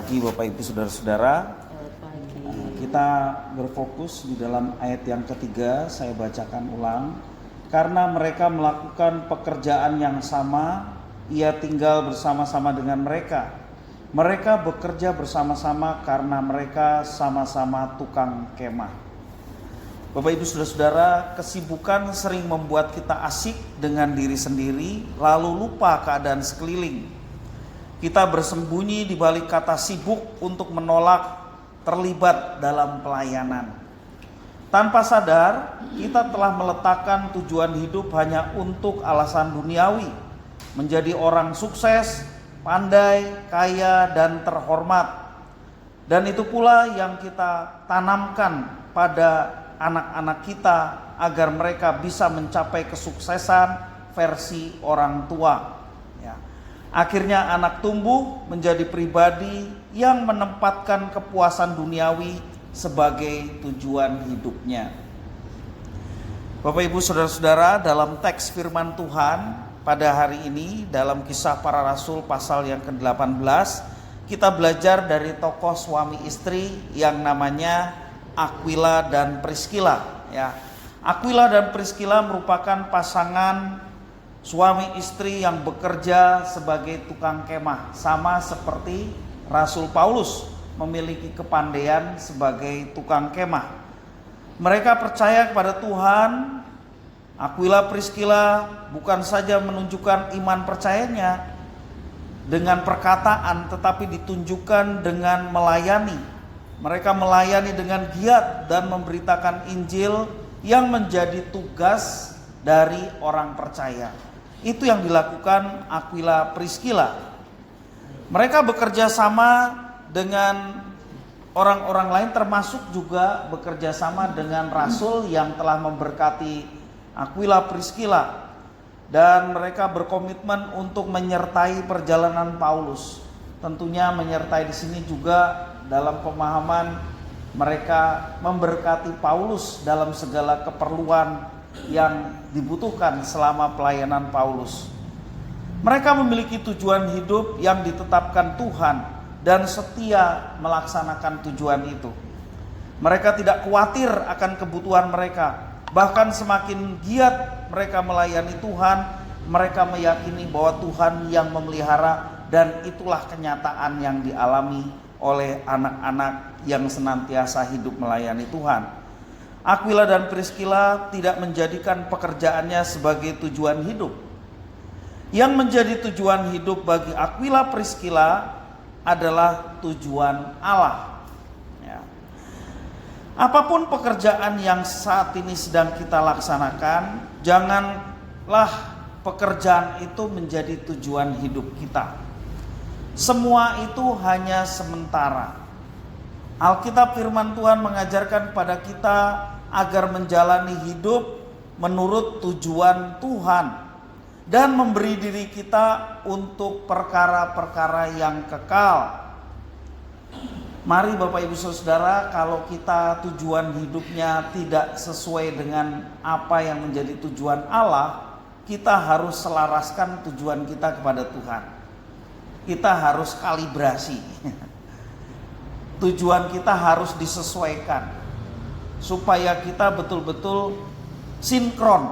pagi Bapak Ibu Saudara-saudara. Selamat pagi. Kita berfokus di dalam ayat yang ketiga, saya bacakan ulang. Karena mereka melakukan pekerjaan yang sama, ia tinggal bersama-sama dengan mereka. Mereka bekerja bersama-sama karena mereka sama-sama tukang kemah. Bapak Ibu Saudara-saudara, kesibukan sering membuat kita asik dengan diri sendiri, lalu lupa keadaan sekeliling. Kita bersembunyi di balik kata sibuk untuk menolak terlibat dalam pelayanan. Tanpa sadar, kita telah meletakkan tujuan hidup hanya untuk alasan duniawi, menjadi orang sukses, pandai, kaya, dan terhormat. Dan itu pula yang kita tanamkan pada anak-anak kita agar mereka bisa mencapai kesuksesan versi orang tua. Ya. Akhirnya anak tumbuh menjadi pribadi yang menempatkan kepuasan duniawi sebagai tujuan hidupnya. Bapak Ibu Saudara-saudara, dalam teks firman Tuhan pada hari ini dalam Kisah Para Rasul pasal yang ke-18, kita belajar dari tokoh suami istri yang namanya Aquila dan Priscilla. Ya. Aquila dan Priscilla merupakan pasangan suami istri yang bekerja sebagai tukang kemah, sama seperti Rasul Paulus memiliki kepandaian sebagai tukang kemah. Mereka percaya kepada Tuhan. Aquila Priscilla bukan saja menunjukkan iman percayanya dengan perkataan, tetapi ditunjukkan dengan melayani. Mereka melayani dengan giat dan memberitakan Injil yang menjadi tugas dari orang percaya. Itu yang dilakukan Aquila Priscilla. Mereka bekerja sama dengan orang-orang lain, termasuk juga bekerja sama dengan Rasul yang telah memberkati Aquila Priscilla. Dan mereka berkomitmen untuk menyertai perjalanan Paulus. Tentunya menyertai di sini juga dalam pemahaman mereka memberkati Paulus dalam segala keperluan yang dibutuhkan selama pelayanan Paulus. Mereka memiliki tujuan hidup yang ditetapkan Tuhan dan setia melaksanakan tujuan itu. Mereka tidak khawatir akan kebutuhan mereka. Bahkan semakin giat mereka melayani Tuhan, mereka meyakini bahwa Tuhan yang memelihara, dan itulah kenyataan yang dialami oleh anak-anak yang senantiasa hidup melayani Tuhan. Aquila dan Priscilla tidak menjadikan pekerjaannya sebagai tujuan hidup. Yang menjadi tujuan hidup bagi Aquila Priscilla adalah tujuan Allah. Ya. Apapun pekerjaan yang saat ini sedang kita laksanakan, janganlah pekerjaan itu menjadi tujuan hidup kita. Semua itu hanya sementara. Alkitab firman Tuhan mengajarkan kepada kita agar menjalani hidup menurut tujuan Tuhan dan memberi diri kita untuk perkara-perkara yang kekal. Mari Bapak Ibu Saudara, kalau kita tujuan hidupnya tidak sesuai dengan apa yang menjadi tujuan Allah, kita harus selaraskan tujuan kita kepada Tuhan. Kita harus kalibrasi. Tujuan kita harus disesuaikan supaya kita betul-betul sinkron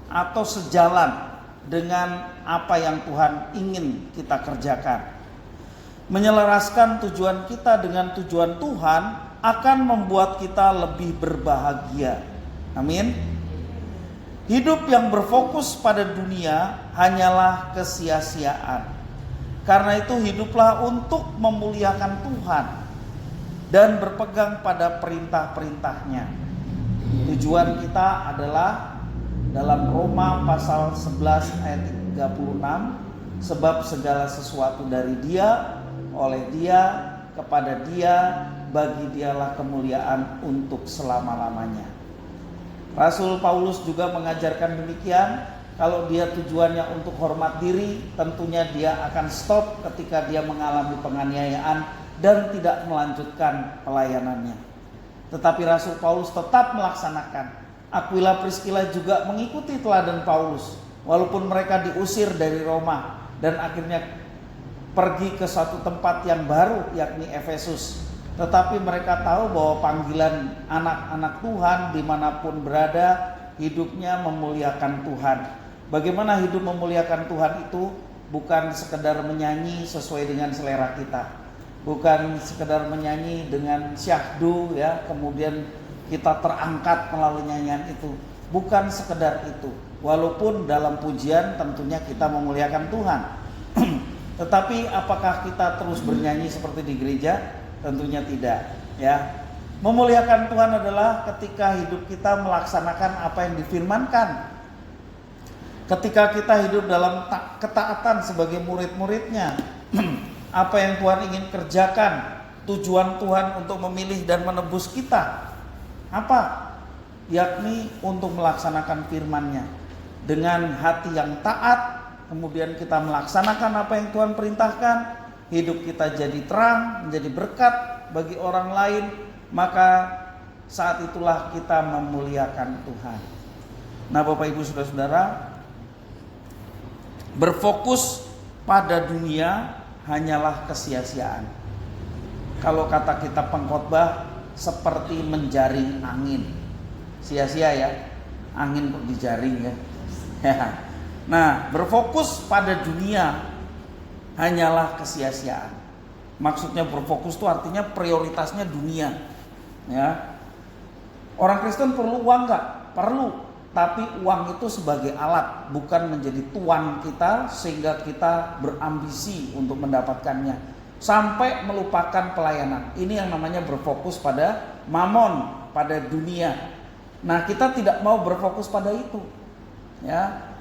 atau sejalan dengan apa yang Tuhan ingin kita kerjakan. Menyelaraskan tujuan kita dengan tujuan Tuhan akan membuat kita lebih berbahagia. Amin. Hidup yang berfokus pada dunia hanyalah kesia-siaan. Karena itu hiduplah untuk memuliakan Tuhan dan berpegang pada perintah-perintahnya. Tujuan kita adalah dalam Roma pasal 11 ayat 36, sebab segala sesuatu dari Dia, oleh Dia, kepada Dia, bagi Dialah kemuliaan untuk selama-lamanya. Rasul Paulus juga mengajarkan demikian. Kalau dia tujuannya untuk hormat diri, tentunya dia akan stop ketika dia mengalami penganiayaan dan tidak melanjutkan pelayanannya. Tetapi Rasul Paulus tetap melaksanakan. Aquila Priscilla juga mengikuti teladan Paulus, walaupun mereka diusir dari Roma dan akhirnya pergi ke satu tempat yang baru, yakni Efesus. Tetapi mereka tahu bahwa panggilan anak-anak Tuhan dimanapun berada, hidupnya memuliakan Tuhan. Bagaimana hidup memuliakan Tuhan itu? Bukan sekedar menyanyi sesuai dengan selera kita, bukan sekedar menyanyi dengan syahdu ya, kemudian kita terangkat melalui nyanyian itu. Bukan sekedar itu. Walaupun dalam pujian tentunya kita memuliakan Tuhan. Tetapi apakah kita terus bernyanyi seperti di gereja? Tentunya tidak, ya. Memuliakan Tuhan adalah ketika hidup kita melaksanakan apa yang difirmankan. Ketika kita hidup dalam ketaatan sebagai murid-muridnya. Apa yang Tuhan ingin kerjakan, tujuan Tuhan untuk memilih dan menebus kita. Apa? Yakni untuk melaksanakan firman-Nya. Dengan hati yang taat, kemudian kita melaksanakan apa yang Tuhan perintahkan, hidup kita jadi terang, menjadi berkat bagi orang lain, maka saat itulah kita memuliakan Tuhan. Nah, Bapak Ibu Saudara-saudara, berfokus pada dunia hanyalah kesia-siaan. Kalau kata kita pengkhotbah, seperti menjaring angin. Sia-sia ya, angin kok dijaring ya. Nah, berfokus pada dunia hanyalah kesia-siaan. Maksudnya berfokus itu artinya prioritasnya dunia. Ya, orang Kristen perlu uang nggak? Perlu, tapi uang itu sebagai alat, bukan menjadi tuan kita sehingga kita berambisi untuk mendapatkannya sampai melupakan pelayanan. Ini yang namanya berfokus pada mamon, pada dunia. Nah, kita tidak mau berfokus pada itu. Ya,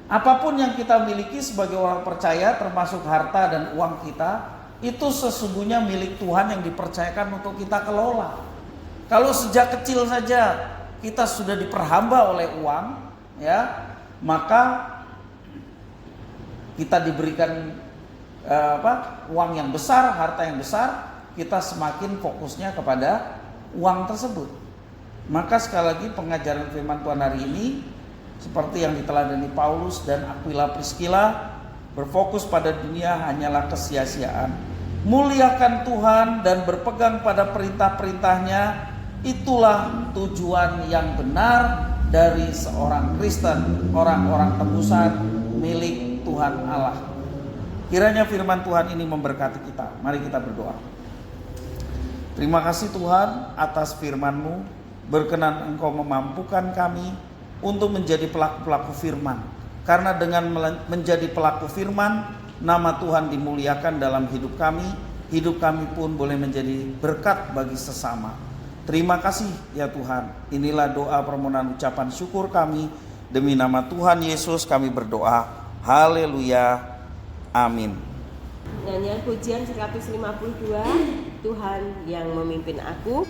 apapun yang kita miliki sebagai orang percaya, termasuk harta dan uang kita, itu sesungguhnya milik Tuhan yang dipercayakan untuk kita kelola. Kalau sejak kecil saja kita sudah diperhamba oleh uang, ya, maka kita diberikan uang yang besar, harta yang besar, kita semakin fokusnya kepada uang tersebut. Maka sekali lagi pengajaran firman Tuhan hari ini, seperti yang diteladani Paulus dan Aquila Priscilla, berfokus pada dunia hanyalah kesia-siaan. Muliakan Tuhan dan berpegang pada perintah-perintahnya, itulah tujuan yang benar dari seorang Kristen, orang-orang tebusan milik Tuhan Allah. Kiranya firman Tuhan ini memberkati kita. Mari kita berdoa. Terima kasih Tuhan atas firman-Mu. Berkenan Engkau memampukan kami untuk menjadi pelaku-pelaku firman. Karena dengan menjadi pelaku firman, nama Tuhan dimuliakan dalam hidup kami pun boleh menjadi berkat bagi sesama. Terima kasih ya Tuhan. Inilah doa permohonan ucapan syukur kami. Demi nama Tuhan Yesus kami berdoa. Haleluya. Amin. Nyanyian pujian 152, Tuhan yang memimpin aku.